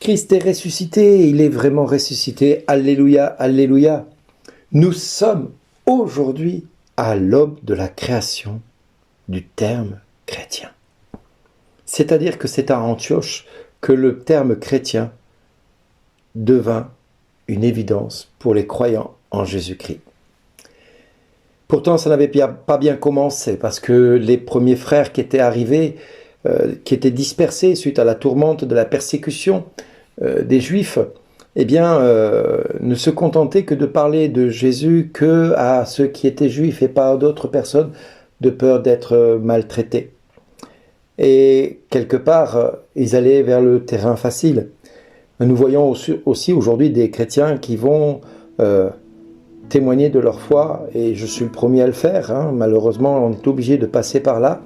Christ est ressuscité, il est vraiment ressuscité. Alléluia, alléluia. Nous sommes aujourd'hui à l'aube de la création du terme chrétien. C'est-à-dire que c'est à Antioche que le terme chrétien devint une évidence pour les croyants en Jésus-Christ. Pourtant, ça n'avait pas bien commencé parce que les premiers frères qui étaient arrivés, qui étaient dispersés suite à la tourmente de la persécution des Juifs, eh bien, ne se contentaient que de parler de Jésus que à ceux qui étaient Juifs et pas à d'autres personnes de peur d'être maltraités. Et quelque part, ils allaient vers le terrain facile. Nous voyons aussi aujourd'hui des chrétiens qui vont témoigner de leur foi, et je suis le premier à le faire, hein. Malheureusement on est obligé de passer par là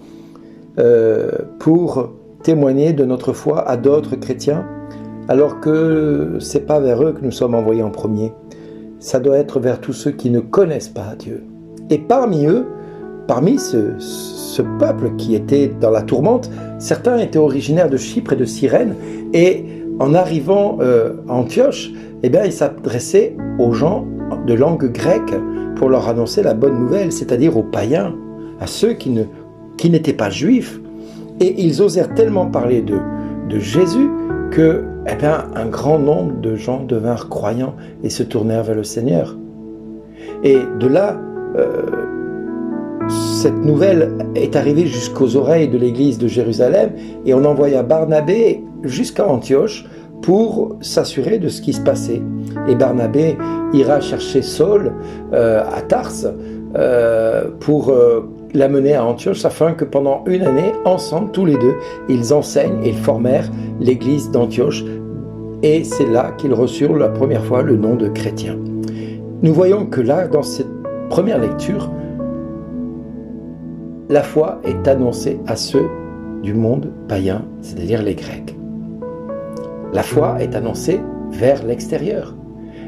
pour témoigner de notre foi à d'autres chrétiens, alors que c'est pas vers eux que nous sommes envoyés en premier, ça doit être vers tous ceux qui ne connaissent pas Dieu. Et parmi eux, parmi ce peuple qui était dans la tourmente, certains étaient originaires de Chypre et de Cyrène, et en arrivant à Antioche, eh bien, ils s'adressaient aux gens de langue grecque pour leur annoncer la bonne nouvelle, c'est-à-dire aux païens, à ceux qui n'étaient pas juifs. Et ils osèrent tellement parler de Jésus que eh bien, un grand nombre de gens devinrent croyants et se tournèrent vers le Seigneur. Et de là, cette nouvelle est arrivée jusqu'aux oreilles de l'église de Jérusalem, et on envoya Barnabé jusqu'à Antioche pour s'assurer de ce qui se passait. Et Barnabé ira chercher Saul à Tarse pour l'amener à Antioche, afin que pendant une année, ensemble, tous les deux, ils enseignent et ils formèrent l'église d'Antioche. Et c'est là qu'ils reçurent la première fois le nom de chrétiens. Nous voyons que là, dans cette première lecture, la foi est annoncée à ceux du monde païen, c'est-à-dire les Grecs. La foi est annoncée vers l'extérieur.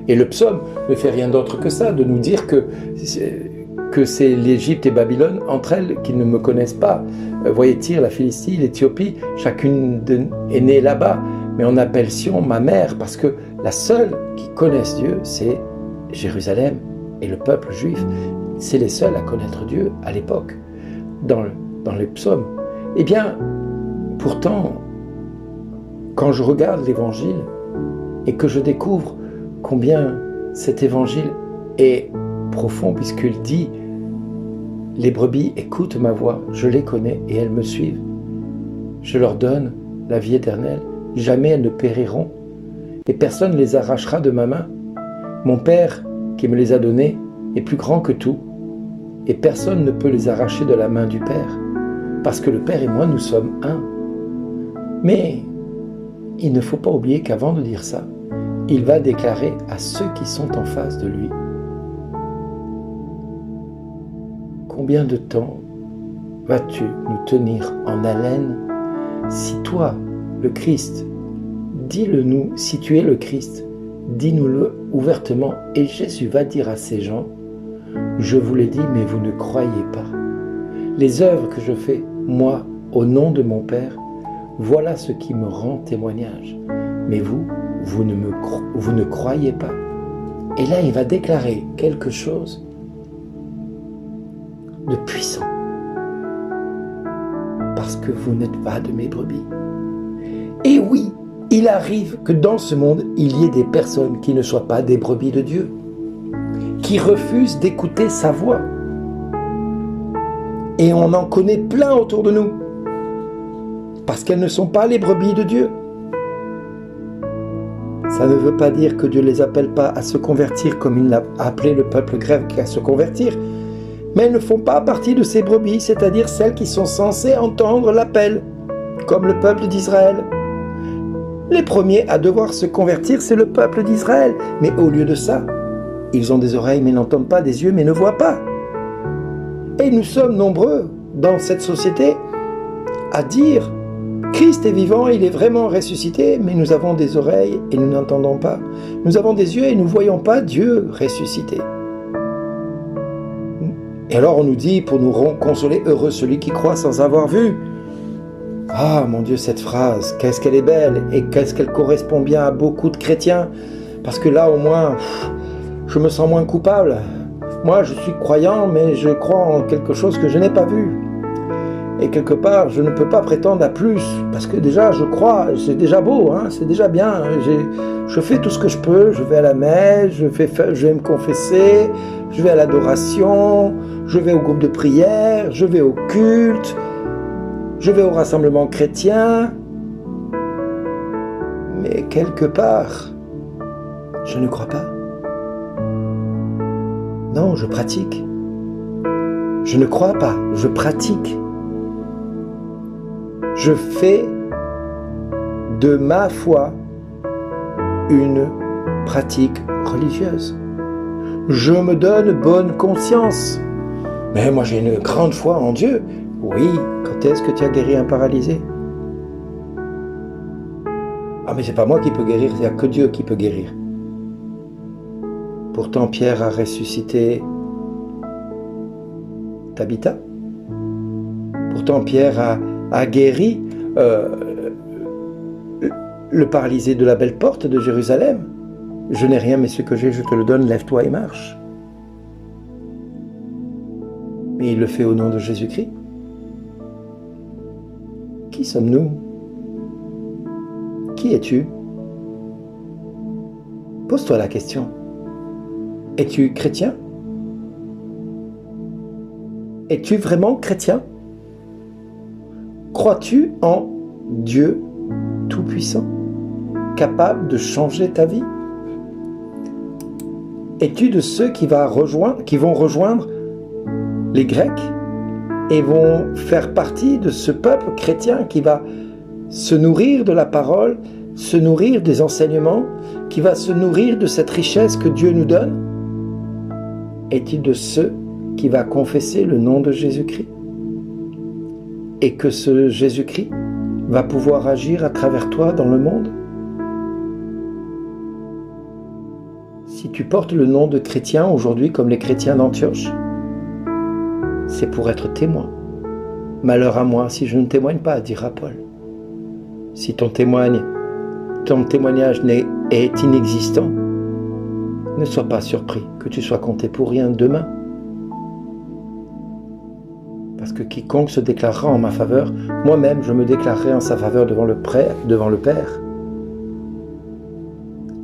Et le psaume ne fait rien d'autre que ça, de nous dire que c'est l'Égypte et Babylone, entre elles, qui ne me connaissent pas. Voyez Tyr, la Philistie, l'Éthiopie, chacune est née là-bas. Mais on appelle Sion ma mère, parce que la seule qui connaisse Dieu, c'est Jérusalem et le peuple juif. C'est les seuls à connaître Dieu à l'époque, dans les psaumes. Eh bien, pourtant, quand je regarde l'Évangile et que je découvre combien cet Évangile est profond, puisqu'il dit « Les brebis écoutent ma voix, je les connais et elles me suivent. Je leur donne la vie éternelle, jamais elles ne périront et personne ne les arrachera de ma main. Mon Père qui me les a donnés est plus grand que tout et personne ne peut les arracher de la main du Père, parce que le Père et moi, nous sommes un. » Mais il ne faut pas oublier qu'avant de dire ça, il va déclarer à ceux qui sont en face de lui: combien de temps vas-tu nous tenir en haleine? Si toi, le Christ, dis-le nous, si tu es le Christ, dis-nous-le ouvertement. Et Jésus va dire à ces gens: je vous l'ai dit, mais vous ne croyez pas. Les œuvres que je fais, moi, au nom de mon Père, voilà ce qui me rend témoignage. Mais vous ne croyez pas. Et là, il va déclarer quelque chose de puissant. Parce que vous n'êtes pas de mes brebis. Et oui, il arrive que dans ce monde, il y ait des personnes qui ne soient pas des brebis de Dieu, qui refusent d'écouter sa voix. Et on en connaît plein autour de nous, parce qu'elles ne sont pas les brebis de Dieu. Ça ne veut pas dire que Dieu ne les appelle pas à se convertir, comme il a appelé le peuple grec à se convertir, mais elles ne font pas partie de ces brebis, c'est-à-dire celles qui sont censées entendre l'appel, comme le peuple d'Israël. Les premiers à devoir se convertir, c'est le peuple d'Israël. Mais au lieu de ça, ils ont des oreilles mais n'entendent pas, des yeux mais ne voient pas. Et nous sommes nombreux dans cette société à dire: Christ est vivant, il est vraiment ressuscité, mais nous avons des oreilles et nous n'entendons pas. Nous avons des yeux et nous ne voyons pas Dieu ressuscité. Et alors on nous dit, pour nous consoler: heureux celui qui croit sans avoir vu. Ah mon Dieu, cette phrase, qu'est-ce qu'elle est belle et qu'est-ce qu'elle correspond bien à beaucoup de chrétiens. Parce que là, au moins, je me sens moins coupable. Moi, je suis croyant, mais je crois en quelque chose que je n'ai pas vu. Et quelque part, je ne peux pas prétendre à plus, parce que déjà, je crois, c'est déjà beau, hein, c'est déjà bien. Je fais tout ce que je peux, je vais à la messe, je vais me confesser, je vais à l'adoration, je vais au groupe de prière, je vais au culte, je vais au rassemblement chrétien. Mais quelque part, je ne crois pas. Non, je pratique. Je ne crois pas, je pratique. Je fais de ma foi une pratique religieuse. Je me donne bonne conscience. Mais moi j'ai une grande foi en Dieu. Oui, quand est-ce que tu as guéri un paralysé? Ah mais c'est pas moi qui peux guérir, il n'y a que Dieu qui peut guérir. Pourtant Pierre a ressuscité Tabitha. Pourtant Pierre a guéri le paralysé de la belle porte de Jérusalem. Je n'ai rien, mais ce que j'ai, je te le donne, lève-toi et marche. Mais il le fait au nom de Jésus-Christ. Qui sommes-nous? Qui es-tu? Pose-toi la question. Es-tu chrétien? Es-tu vraiment chrétien? Crois-tu en Dieu Tout-Puissant, capable de changer ta vie? Es-tu de ceux qui vont rejoindre les Grecs et vont faire partie de ce peuple chrétien qui va se nourrir de la parole, se nourrir des enseignements, qui va se nourrir de cette richesse que Dieu nous donne? Es-tu de ceux qui va confesser le nom de Jésus-Christ? Et que ce Jésus-Christ va pouvoir agir à travers toi dans le monde? Si tu portes le nom de chrétien aujourd'hui comme les chrétiens d'Antioche, c'est pour être témoin. Malheur à moi si je ne témoigne pas, dira Paul. Si ton témoignage est inexistant, ne sois pas surpris que tu sois compté pour rien demain. Parce que quiconque se déclarera en ma faveur, moi-même je me déclarerai en sa faveur devant le Père.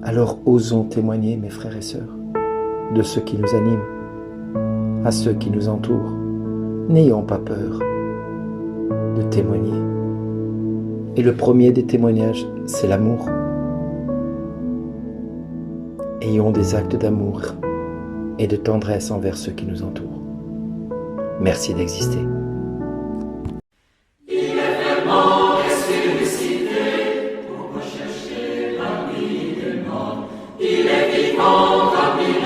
Alors osons témoigner, mes frères et sœurs, de ceux qui nous animent, à ceux qui nous entourent. N'ayons pas peur de témoigner. Et le premier des témoignages, c'est l'amour. Ayons des actes d'amour et de tendresse envers ceux qui nous entourent. Merci d'exister. Il est vraiment ressuscité pour rechercher parmi les morts. Il est vivant parmi